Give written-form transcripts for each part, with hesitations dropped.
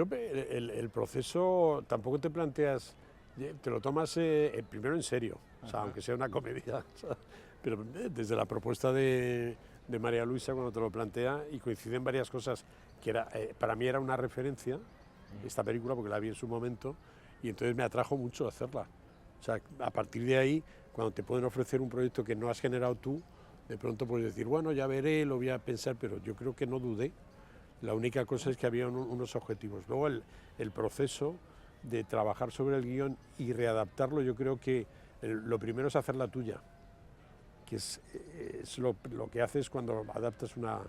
El proceso tampoco te planteas, te lo tomas primero en serio, o sea, aunque sea una comedia, o sea, pero desde la propuesta de María Luisa cuando te lo plantea y coinciden varias cosas que para mí era una referencia esta película porque la vi en su momento y entonces me atrajo mucho hacerla. O sea, a partir de ahí, cuando te pueden ofrecer un proyecto que no has generado tú, de pronto puedes decir, bueno, ya veré, lo voy a pensar, pero yo creo que no dudé. La única cosa es que había unos objetivos. Luego el proceso de trabajar sobre el guión y readaptarlo, yo creo que lo primero es hacer la tuya, que es lo que haces cuando adaptas una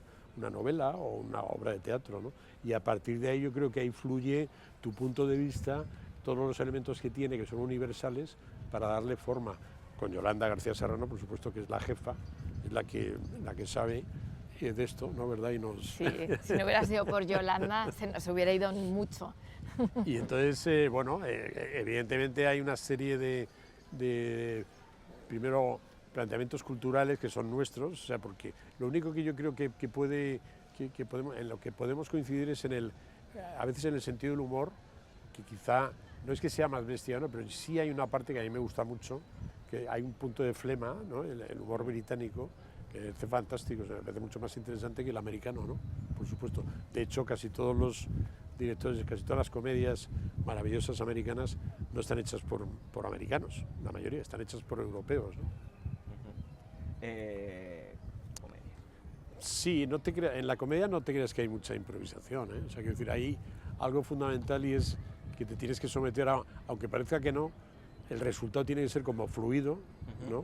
novela o una obra de teatro, ¿no? Y a partir de ahí yo creo que ahí fluye tu punto de vista, todos los elementos que tiene, que son universales, para darle forma. Con Yolanda García Serrano, por supuesto, que es la jefa, es la que sabe de esto, ¿no? ¿Verdad? Y Sí, si no hubiera sido por Yolanda, se nos hubiera ido mucho. Y entonces, evidentemente hay una serie de primero, planteamientos culturales que son nuestros, o sea, porque lo único que yo creo que podemos, en lo que podemos coincidir es a veces en el sentido del humor, que quizá no es que sea más bestia, ¿no? Pero sí hay una parte que a mí me gusta mucho, que hay un punto de flema, ¿no? El humor británico, que es fantástico, o sea, me parece mucho más interesante que el americano, ¿no? Por supuesto. De hecho, casi todos los directores, casi todas las comedias maravillosas americanas no están hechas por americanos, la mayoría, están hechas por europeos, ¿no? Comedia. Sí, en la comedia no te creas que hay mucha improvisación, ¿eh? O sea, quiero decir, hay algo fundamental y es que te tienes que someter aunque parezca que no, el resultado tiene que ser como fluido, ¿no?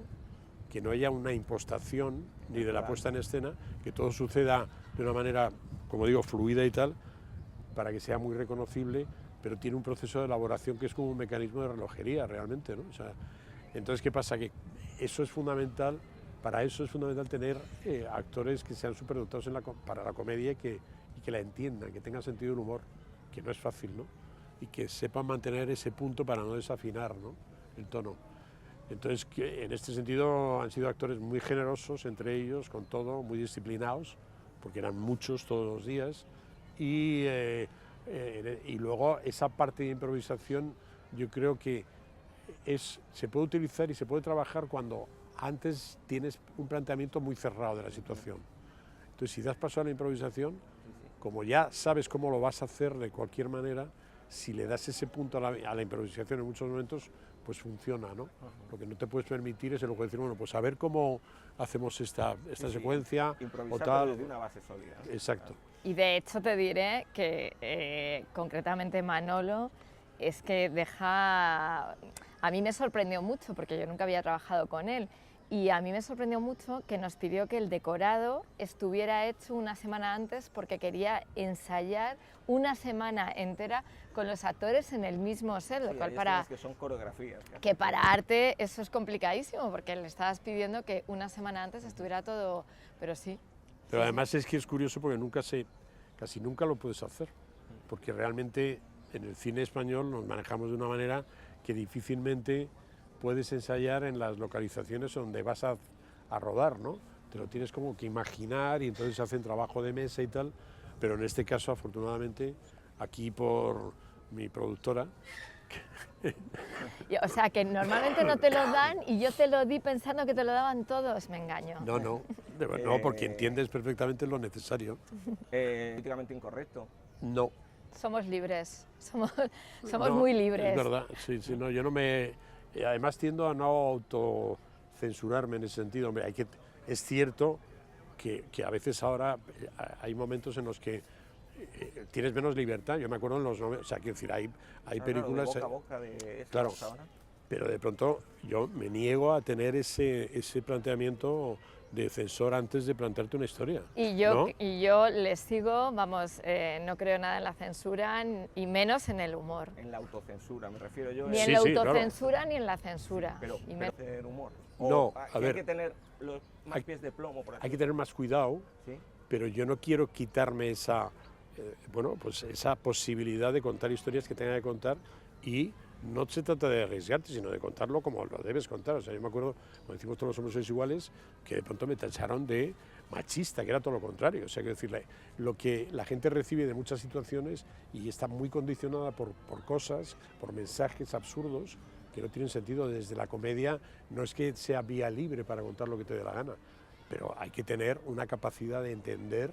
Que no haya una impostación ni de la puesta en escena, que todo suceda de una manera, como digo, fluida y tal, para que sea muy reconocible, pero tiene un proceso de elaboración que es como un mecanismo de relojería realmente, ¿no? O sea, entonces, ¿qué pasa? Que eso es fundamental, para eso es fundamental tener actores que sean superdotados para la comedia y que la entiendan, que tengan sentido del humor, que no es fácil, ¿no? Y que sepan mantener ese punto para no desafinar, ¿no? El tono. Entonces, en este sentido han sido actores muy generosos entre ellos, con todo, muy disciplinados, porque eran muchos todos los días, y luego esa parte de improvisación yo creo que se puede utilizar y se puede trabajar cuando antes tienes un planteamiento muy cerrado de la situación. Entonces, si das paso a la improvisación, como ya sabes cómo lo vas a hacer de cualquier manera, si le das ese punto a la improvisación en muchos momentos, pues funciona, ¿no? Lo que no te puedes permitir es luego decir, bueno, pues a ver cómo hacemos esta secuencia o tal. Desde una base sólida, ¿no? Exacto. Y de hecho te diré que concretamente Manolo es que a mí me sorprendió mucho porque yo nunca había trabajado con él y a mí me sorprendió mucho que nos pidió que el decorado estuviera hecho una semana antes porque quería ensayar una semana entera con los actores en el mismo set, lo cual que son coreografías. Que para arte eso es complicadísimo porque le estabas pidiendo que una semana antes estuviera todo, pero sí. Pero además es que es curioso porque casi nunca lo puedes hacer, porque realmente en el cine español nos manejamos de una manera que difícilmente puedes ensayar en las localizaciones donde vas a rodar, ¿no? Te lo tienes como que imaginar y entonces hacen trabajo de mesa y tal, pero en este caso, afortunadamente, aquí por mi productora... O sea, que normalmente no te lo dan y yo te lo di pensando que te lo daban todos, me engaño. No, porque entiendes perfectamente lo necesario. ¿Políticamente incorrecto? No. Somos libres, somos muy libres. Es verdad, sí, no, yo no me... Además tiendo a no autocensurarme en ese sentido. Hombre, es cierto que a veces ahora hay momentos en los que tienes menos libertad. Yo me acuerdo en los 90, o sea, quiero decir, hay películas... De boca a boca de eso, claro, pero de pronto yo me niego a tener ese planteamiento de censor antes de plantearte una historia. Y yo les sigo, vamos, no creo nada en la censura y menos en el humor. En la autocensura, me refiero yo. Ni en la autocensura ni en la censura. Pero hacer humor. No, a ver. Hay que tener los más pies de plomo, por así. Hay que tener más cuidado, ¿sí? Pero yo no quiero quitarme esa posibilidad de contar historias que tenga que contar y no se trata de arriesgarte, sino de contarlo como lo debes contar. O sea, yo me acuerdo, cuando hicimos Todos los hombres sois iguales, que de pronto me tacharon de machista, que era todo lo contrario. O sea, quiero decirle, lo que la gente recibe de muchas situaciones y está muy condicionada por cosas, por mensajes absurdos que no tienen sentido. Desde la comedia no es que sea vía libre para contar lo que te dé la gana, pero hay que tener una capacidad de entender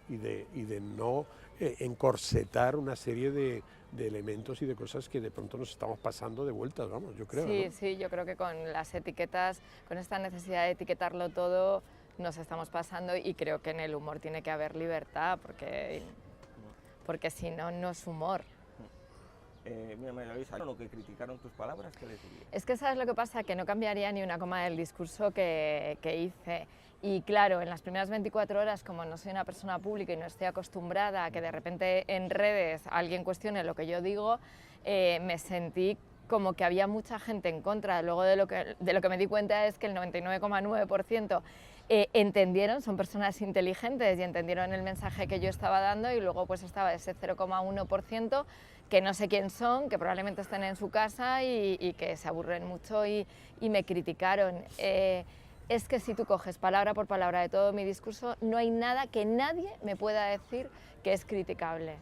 y de no encorsetar una serie de elementos y de cosas que de pronto nos estamos pasando de vueltas, vamos, yo creo. Sí, ¿no? sí, yo creo que con las etiquetas, con esta necesidad de etiquetarlo todo, nos estamos pasando, y creo que en el humor tiene que haber libertad, porque si no, no es humor. Mira, María Luisa, lo que criticaron tus palabras, ¿qué les dirías? Es que sabes lo que pasa, que no cambiaría ni una coma del discurso que hice. Y claro, en las primeras 24 horas, como no soy una persona pública y no estoy acostumbrada a que de repente en redes alguien cuestione lo que yo digo, me sentí como que había mucha gente en contra. Luego de lo que me di cuenta es que el 99,9% entendieron, son personas inteligentes y entendieron el mensaje que yo estaba dando, y luego pues estaba ese 0,1% que no sé quién son, que probablemente estén en su casa y que se aburren mucho y me criticaron. Es que si tú coges palabra por palabra de todo mi discurso, no hay nada que nadie me pueda decir que es criticable.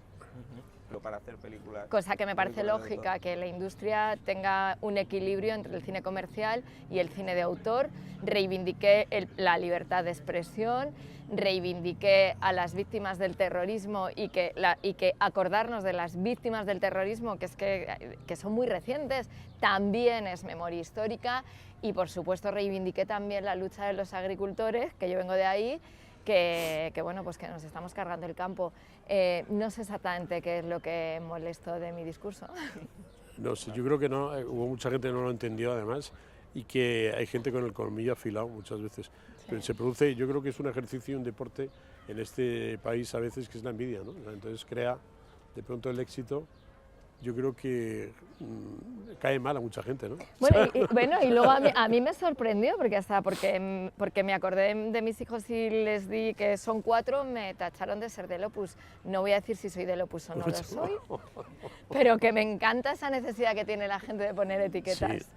Pero para hacer películas... Cosa que me parece lógica, que la industria tenga un equilibrio entre el cine comercial y el cine de autor. Reivindiqué la libertad de expresión, reivindiqué a las víctimas del terrorismo y que acordarnos de las víctimas del terrorismo, que son muy recientes, también es memoria histórica. Y por supuesto reivindiqué también la lucha de los agricultores, que yo vengo de ahí, que bueno, pues que nos estamos cargando el campo. No sé exactamente qué es lo que molestó de mi discurso. No sé, yo creo que no, hubo mucha gente que no lo entendió además, y que hay gente con el colmillo afilado muchas veces. Sí. Pero se produce, yo creo que es un ejercicio y un deporte en este país a veces que es la envidia, ¿no? Entonces crea de pronto el éxito. Yo creo que cae mal a mucha gente, ¿no? Bueno, y luego a mí me sorprendió, porque me acordé de mis hijos y les di que son 4, me tacharon de ser del Opus. No voy a decir si soy del Opus o no lo soy, pero que me encanta esa necesidad que tiene la gente de poner etiquetas. Sí.